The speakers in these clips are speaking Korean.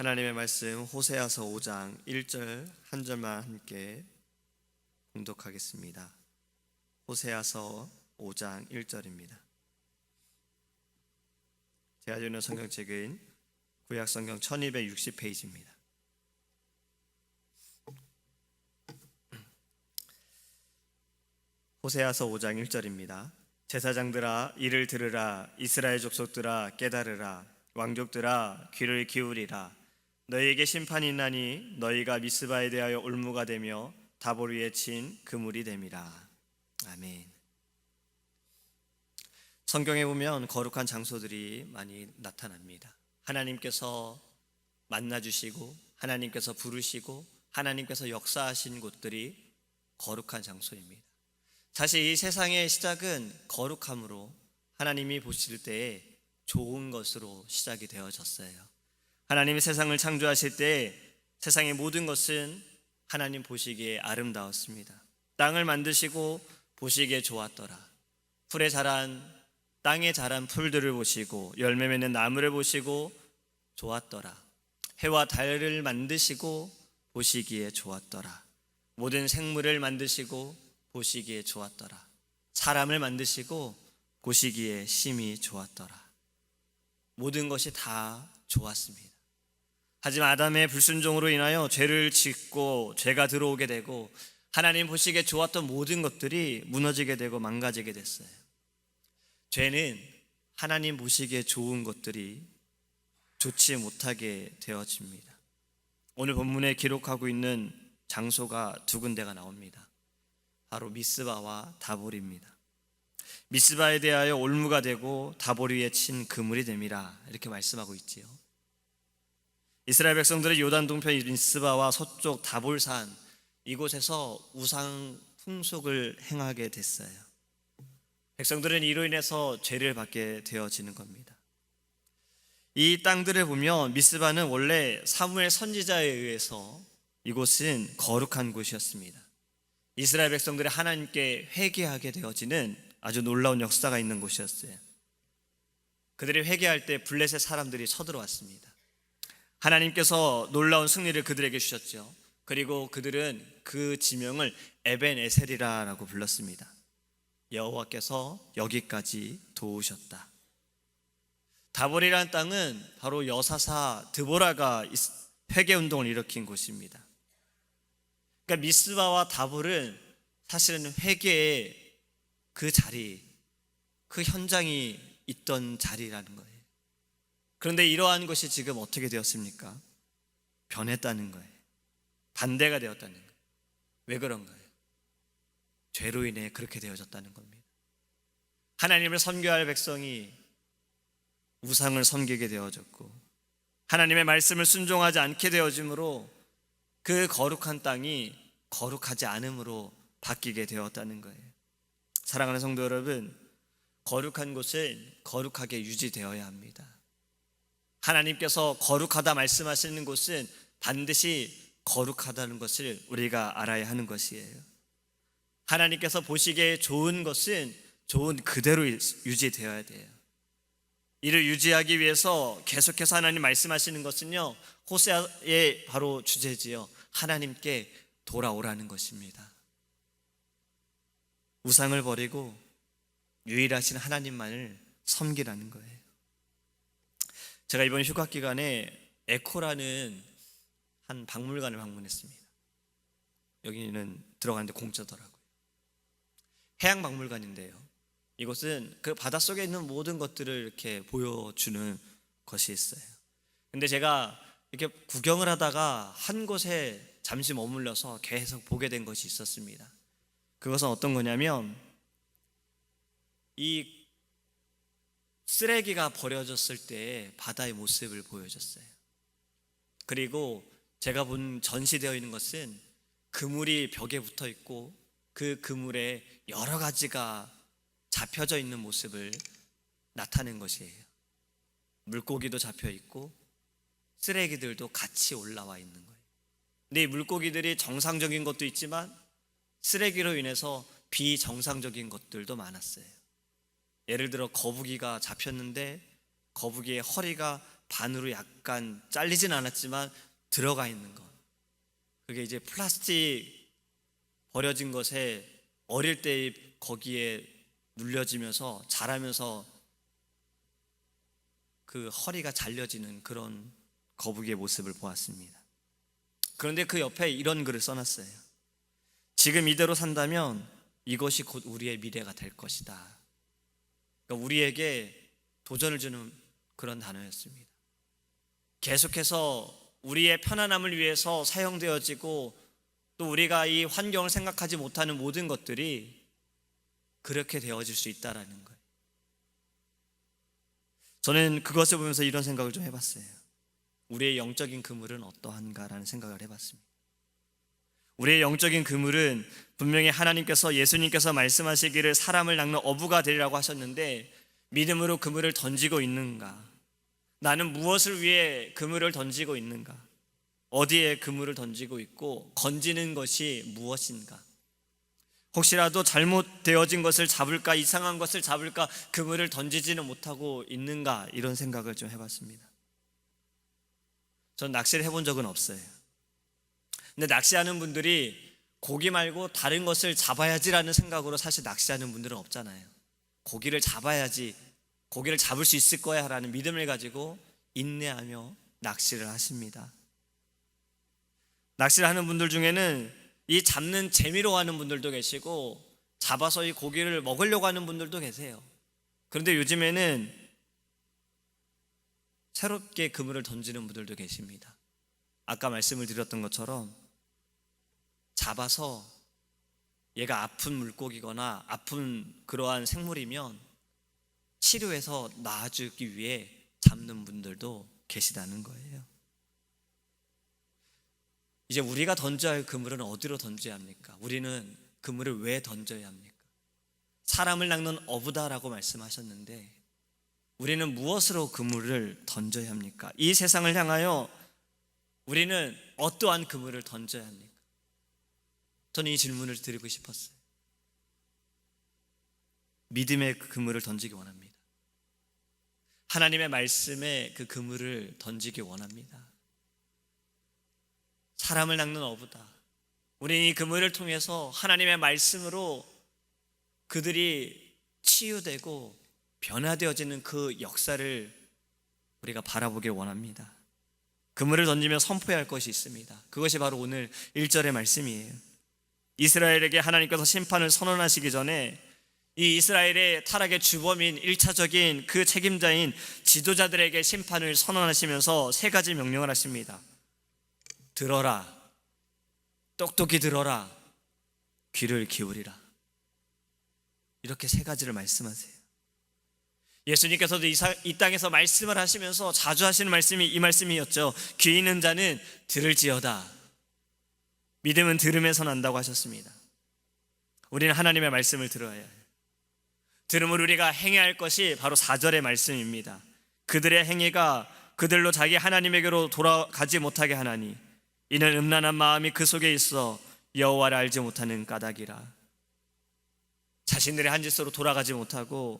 하나님의 말씀 호세아서 5장 1절 한 절만 함께 봉독하겠습니다. 호세아서 5장 1절입니다. 제가 주는 성경책은 구약성경 1260페이지입니다. 호세아서 5장 1절입니다. 제사장들아 이를 들으라. 이스라엘 족속들아 깨달으라. 왕족들아 귀를 기울이라. 너희에게 심판이 있나니 너희가 미스바에 대하여 올무가 되며 다볼 위에 친 그물이 됨이라. 아멘. 성경에 보면 거룩한 장소들이 많이 나타납니다. 하나님께서 만나주시고 하나님께서 부르시고 하나님께서 역사하신 곳들이 거룩한 장소입니다. 사실 이 세상의 시작은 거룩함으로 하나님이 보실 때에 좋은 것으로 시작이 되어졌어요. 하나님이 세상을 창조하실 때 세상의 모든 것은 하나님 보시기에 아름다웠습니다. 땅을 만드시고 보시기에 좋았더라. 땅에 자란 풀들을 보시고 열매 맺는 나무를 보시고 좋았더라. 해와 달을 만드시고 보시기에 좋았더라. 모든 생물을 만드시고 보시기에 좋았더라. 사람을 만드시고 보시기에 심히 좋았더라. 모든 것이 다 좋았습니다. 하지만 아담의 불순종으로 인하여 죄를 짓고 죄가 들어오게 되고 하나님 보시기에 좋았던 모든 것들이 무너지게 되고 망가지게 됐어요. 죄는 하나님 보시기에 좋은 것들이 좋지 못하게 되어집니다. 오늘 본문에 기록하고 있는 장소가 두 군데가 나옵니다. 바로 미스바와 다볼입니다. 미스바에 대하여 올무가 되고 다볼 위에 친 그물이 됨이라 이렇게 말씀하고 있지요. 이스라엘 백성들은 요단 동편 미스바와 서쪽 다볼산 이곳에서 우상 풍속을 행하게 됐어요. 백성들은 이로 인해서 죄를 받게 되어지는 겁니다. 이 땅들을 보면 미스바는 원래 사무엘 선지자에 의해서 이곳은 거룩한 곳이었습니다. 이스라엘 백성들이 하나님께 회개하게 되어지는 아주 놀라운 역사가 있는 곳이었어요. 그들이 회개할 때 블레셋 사람들이 쳐들어왔습니다. 하나님께서 놀라운 승리를 그들에게 주셨죠. 그리고 그들은 그 지명을 에벤에셀이라고 불렀습니다. 여호와께서 여기까지 도우셨다. 다볼이라는 땅은 바로 여사사 드보라가 회개운동을 일으킨 곳입니다. 그러니까 미스바와 다볼은 사실은 회개의 그 자리, 그 현장이 있던 자리라는 거예요. 그런데 이러한 것이 지금 어떻게 되었습니까? 변했다는 거예요. 반대가 되었다는 거예요. 왜 그런가요? 죄로 인해 그렇게 되어졌다는 겁니다. 하나님을 섬겨야 할 백성이 우상을 섬기게 되어졌고 하나님의 말씀을 순종하지 않게 되어짐으로 그 거룩한 땅이 거룩하지 않음으로 바뀌게 되었다는 거예요. 사랑하는 성도 여러분, 거룩한 곳은 거룩하게 유지되어야 합니다. 하나님께서 거룩하다 말씀하시는 곳은 반드시 거룩하다는 것을 우리가 알아야 하는 것이에요. 하나님께서 보시기에 좋은 것은 좋은 그대로 유지되어야 돼요. 이를 유지하기 위해서 계속해서 하나님 말씀하시는 것은요, 호세아의 바로 주제지요. 하나님께 돌아오라는 것입니다. 우상을 버리고 유일하신 하나님만을 섬기라는 거예요. 제가 이번 휴가 기간에 에코라는 한 박물관을 방문했습니다. 여기는 들어가는데 공짜더라고요. 해양 박물관인데요. 이곳은 그 바닷속에 있는 모든 것들을 이렇게 보여주는 것이 있어요. 근데 제가 이렇게 구경을 하다가 한 곳에 잠시 머물러서 계속 보게 된 것이 있었습니다. 그것은 어떤 거냐면 이 쓰레기가 버려졌을 때 바다의 모습을 보여줬어요. 그리고 제가 본 전시되어 있는 것은 그물이 벽에 붙어 있고 그 그물에 여러 가지가 잡혀져 있는 모습을 나타낸 것이에요. 물고기도 잡혀 있고 쓰레기들도 같이 올라와 있는 거예요. 근데 이 물고기들이 정상적인 것도 있지만 쓰레기로 인해서 비정상적인 것들도 많았어요. 예를 들어 거북이가 잡혔는데 거북이의 허리가 반으로 약간 잘리진 않았지만 들어가 있는 것. 그게 이제 플라스틱 버려진 것에 어릴 때 거기에 눌려지면서 자라면서 그 허리가 잘려지는 그런 거북이의 모습을 보았습니다. 그런데 그 옆에 이런 글을 써놨어요. 지금 이대로 산다면 이것이 곧 우리의 미래가 될 것이다. 그러니까 우리에게 도전을 주는 그런 단어였습니다. 계속해서 우리의 편안함을 위해서 사용되어지고 또 우리가 이 환경을 생각하지 못하는 모든 것들이 그렇게 되어질 수 있다라는 거예요. 저는 그것을 보면서 이런 생각을 좀 해봤어요. 우리의 영적인 그물은 어떠한가라는 생각을 해봤습니다. 우리의 영적인 그물은 분명히 하나님께서 예수님께서 말씀하시기를 사람을 낚는 어부가 되리라고 하셨는데 믿음으로 그물을 던지고 있는가? 나는 무엇을 위해 그물을 던지고 있는가? 어디에 그물을 던지고 있고 건지는 것이 무엇인가? 혹시라도 잘못되어진 것을 잡을까, 이상한 것을 잡을까 그물을 던지지는 못하고 있는가, 이런 생각을 좀 해봤습니다. 전 낚시를 해본 적은 없어요. 근데 낚시하는 분들이 고기 말고 다른 것을 잡아야지라는 생각으로 사실 낚시하는 분들은 없잖아요. 고기를 잡아야지, 고기를 잡을 수 있을 거야 라는 믿음을 가지고 인내하며 낚시를 하십니다. 낚시를 하는 분들 중에는 이 잡는 재미로 하는 분들도 계시고 잡아서 이 고기를 먹으려고 하는 분들도 계세요. 그런데 요즘에는 새롭게 그물을 던지는 분들도 계십니다. 아까 말씀을 드렸던 것처럼 잡아서 얘가 아픈 물고기거나 아픈 그러한 생물이면 치료해서 나아주기 위해 잡는 분들도 계시다는 거예요. 이제 우리가 던져야 할 그물은 어디로 던져야 합니까? 우리는 그물을 왜 던져야 합니까? 사람을 낚는 어부다라고 말씀하셨는데 우리는 무엇으로 그물을 던져야 합니까? 이 세상을 향하여 우리는 어떠한 그물을 던져야 합니까? 저는 이 질문을 드리고 싶었어요. 믿음의 그물을 던지기 원합니다. 하나님의 말씀에 그 그물을 던지기 원합니다. 사람을 낚는 어부다. 우리는 이 그물을 통해서 하나님의 말씀으로 그들이 치유되고 변화되어지는 그 역사를 우리가 바라보길 원합니다. 그물을 던지며 선포해야 할 것이 있습니다. 그것이 바로 오늘 1절의 말씀이에요. 이스라엘에게 하나님께서 심판을 선언하시기 전에 이 이스라엘의 타락의 주범인 1차적인 그 책임자인 지도자들에게 심판을 선언하시면서 세 가지 명령을 하십니다. 들어라, 똑똑히 들어라, 귀를 기울이라. 이렇게 세 가지를 말씀하세요. 예수님께서도 이 땅에서 말씀을 하시면서 자주 하시는 말씀이 이 말씀이었죠. 귀 있는 자는 들을지어다. 믿음은 들음에서 난다고 하셨습니다. 우리는 하나님의 말씀을 들어야 해요. 들음으로 우리가 행해야 할 것이 바로 4절의 말씀입니다. 그들의 행위가 그들로 자기 하나님에게로 돌아가지 못하게 하나니 이는 음란한 마음이 그 속에 있어 여호와를 알지 못하는 까닭이라. 자신들의 한 짓으로 돌아가지 못하고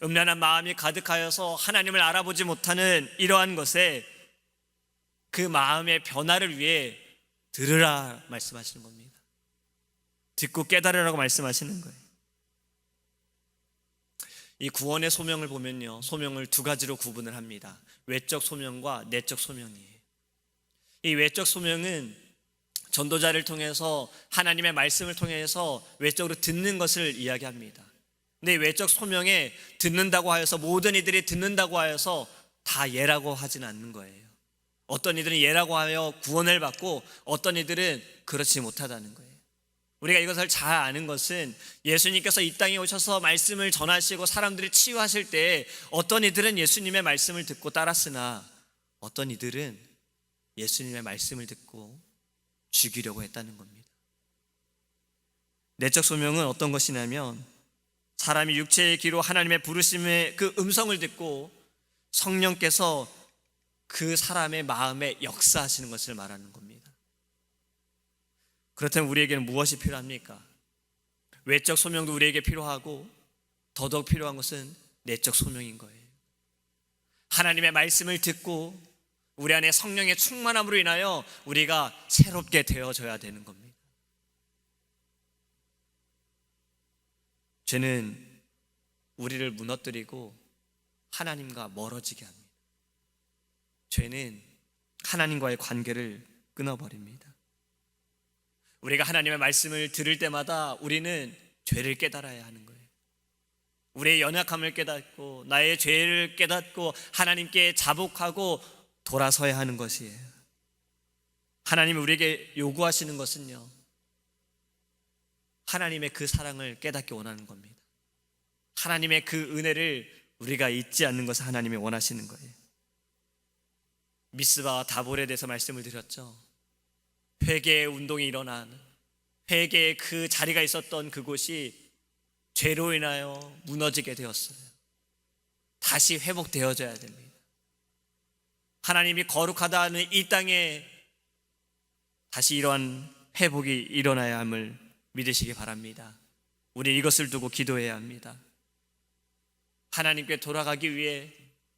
음란한 마음이 가득하여서 하나님을 알아보지 못하는 이러한 것에 그 마음의 변화를 위해 들으라 말씀하시는 겁니다. 듣고 깨달으라고 말씀하시는 거예요. 이 구원의 소명을 보면요, 소명을 두 가지로 구분을 합니다. 외적 소명과 내적 소명이에요. 이 외적 소명은 전도자를 통해서 하나님의 말씀을 통해서 외적으로 듣는 것을 이야기합니다. 근데 외적 소명에 듣는다고 하여서 모든 이들이 듣는다고 하여서 다 예라고 하지는 않는 거예요. 어떤 이들은 예라고 하여 구원을 받고 어떤 이들은 그렇지 못하다는 거예요. 우리가 이것을 잘 아는 것은 예수님께서 이 땅에 오셔서 말씀을 전하시고 사람들을 치유하실 때 어떤 이들은 예수님의 말씀을 듣고 따랐으나 어떤 이들은 예수님의 말씀을 듣고 죽이려고 했다는 겁니다. 내적 소명은 어떤 것이냐면 사람이 육체의 귀로 하나님의 부르심의 그 음성을 듣고 성령께서 그 사람의 마음에 역사하시는 것을 말하는 겁니다. 그렇다면 우리에게는 무엇이 필요합니까? 외적 소명도 우리에게 필요하고 더더욱 필요한 것은 내적 소명인 거예요. 하나님의 말씀을 듣고 우리 안에 성령의 충만함으로 인하여 우리가 새롭게 되어져야 되는 겁니다. 죄는 우리를 무너뜨리고 하나님과 멀어지게 합니다. 죄는 하나님과의 관계를 끊어버립니다. 우리가 하나님의 말씀을 들을 때마다 우리는 죄를 깨달아야 하는 거예요. 우리의 연약함을 깨닫고 나의 죄를 깨닫고 하나님께 자복하고 돌아서야 하는 것이에요. 하나님이 우리에게 요구하시는 것은요, 하나님의 그 사랑을 깨닫기 원하는 겁니다. 하나님의 그 은혜를 우리가 잊지 않는 것을 하나님이 원하시는 거예요. 미스바와 다볼에 대해서 말씀을 드렸죠. 회개의 운동이 일어난, 회개의 그 자리가 있었던 그곳이 죄로 인하여 무너지게 되었어요. 다시 회복되어져야 됩니다. 하나님이 거룩하다 하는 이 땅에 다시 이러한 회복이 일어나야 함을 믿으시기 바랍니다. 우리 이것을 두고 기도해야 합니다. 하나님께 돌아가기 위해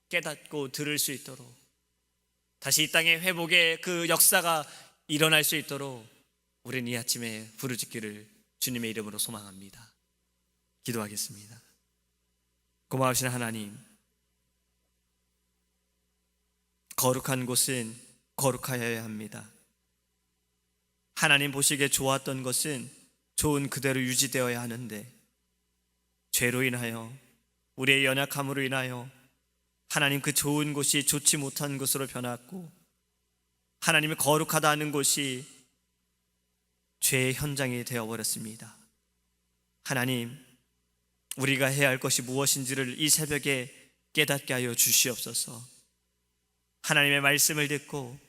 깨닫고 들을 수 있도록, 다시 이 땅의 회복의 그 역사가 일어날 수 있도록 우리는 이 아침에 부르짖기를 주님의 이름으로 소망합니다. 기도하겠습니다. 고마우신 하나님, 거룩한 곳은 거룩하여야 합니다. 하나님 보시기에 좋았던 것은 좋은 그대로 유지되어야 하는데, 죄로 인하여, 우리의 연약함으로 인하여 하나님 그 좋은 곳이 좋지 못한 곳으로 변했고, 하나님이 거룩하다 하는 곳이 죄의 현장이 되어버렸습니다. 하나님, 우리가 해야 할 것이 무엇인지를 이 새벽에 깨닫게 하여 주시옵소서. 하나님의 말씀을 듣고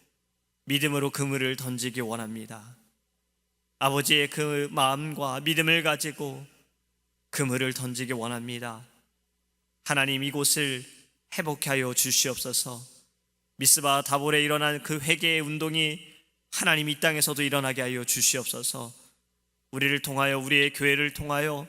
믿음으로 그물을 던지기 원합니다. 아버지의 그 마음과 믿음을 가지고 그물을 던지기 원합니다. 하나님, 이곳을 회복해 하여 주시옵소서. 미스바 다볼에 일어난 그 회개의 운동이 하나님 이 땅에서도 일어나게 하여 주시옵소서. 우리를 통하여, 우리의 교회를 통하여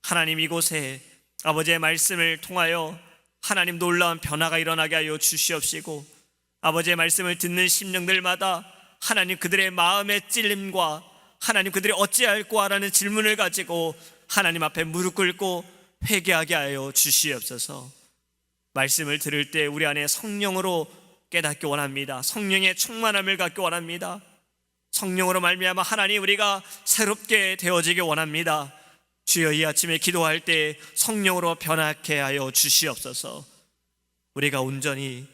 하나님 이곳에 아버지의 말씀을 통하여 하나님 놀라운 변화가 일어나게 하여 주시옵시고, 아버지의 말씀을 듣는 심령들마다 하나님 그들의 마음의 찔림과 하나님 그들이 어찌할꼬라는 질문을 가지고 하나님 앞에 무릎 꿇고 회개하게 하여 주시옵소서. 말씀을 들을 때 우리 안에 성령으로 깨닫기 원합니다. 성령의 충만함을 갖기 원합니다. 성령으로 말미암아 하나님 우리가 새롭게 되어지기 원합니다. 주여, 이 아침에 기도할 때 성령으로 변하게 하여 주시옵소서. 우리가 온전히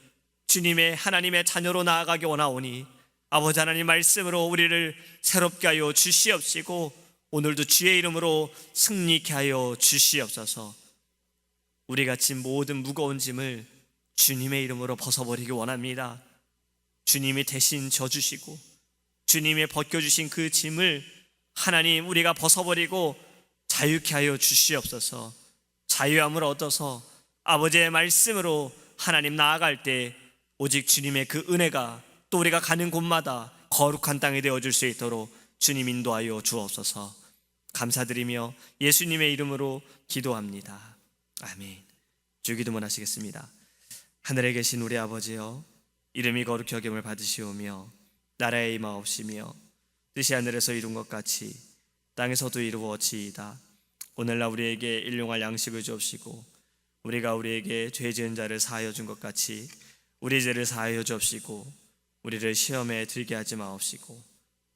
주님의 하나님의 자녀로 나아가기 원하오니 아버지 하나님 말씀으로 우리를 새롭게 하여 주시옵시고, 오늘도 주의 이름으로 승리케 하여 주시옵소서. 우리가 진 모든 무거운 짐을 주님의 이름으로 벗어버리기 원합니다. 주님이 대신 져주시고 주님이 벗겨주신 그 짐을 하나님 우리가 벗어버리고 자유케 하여 주시옵소서. 자유함을 얻어서 아버지의 말씀으로 하나님 나아갈 때 오직 주님의 그 은혜가 또 우리가 가는 곳마다 거룩한 땅이 되어줄 수 있도록 주님 인도하여 주옵소서. 감사드리며 예수님의 이름으로 기도합니다. 아멘. 주기도문 하시겠습니다. 하늘에 계신 우리 아버지여, 이름이 거룩히 여김을 받으시오며 나라의 임하옵시며 뜻이 하늘에서 이룬 것 같이 땅에서도 이루어지이다. 오늘날 우리에게 일용할 양식을 주옵시고 우리가 우리에게 죄 지은 자를 사하여 준 것 같이 우리 죄를 사하여 주옵시고 우리를 시험에 들게 하지 마옵시고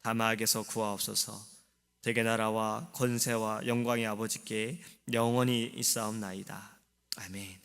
다만 악에서 구하옵소서. 대개 나라와 권세와 영광의 아버지께 영원히 있사옵나이다. 아멘.